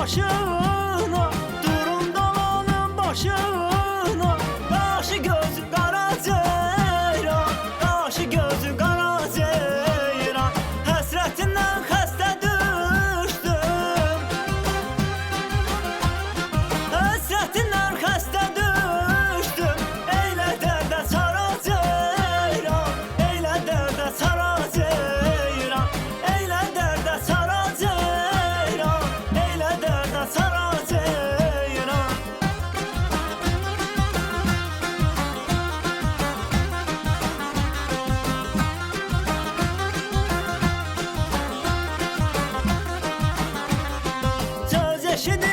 başına, durum dalanın başına. Qaşı gözü qara ceyran, qaşı gözü qara ceyran. Həsrətindən xəstə düşdüm, həsrətindən xəstə düşdüm. Eylə dərdə sara ceyran, eylə dərdə sara ceyran, eylə dərdə sara ceyran, eylə dərdə sara ceyran. Söz eşidib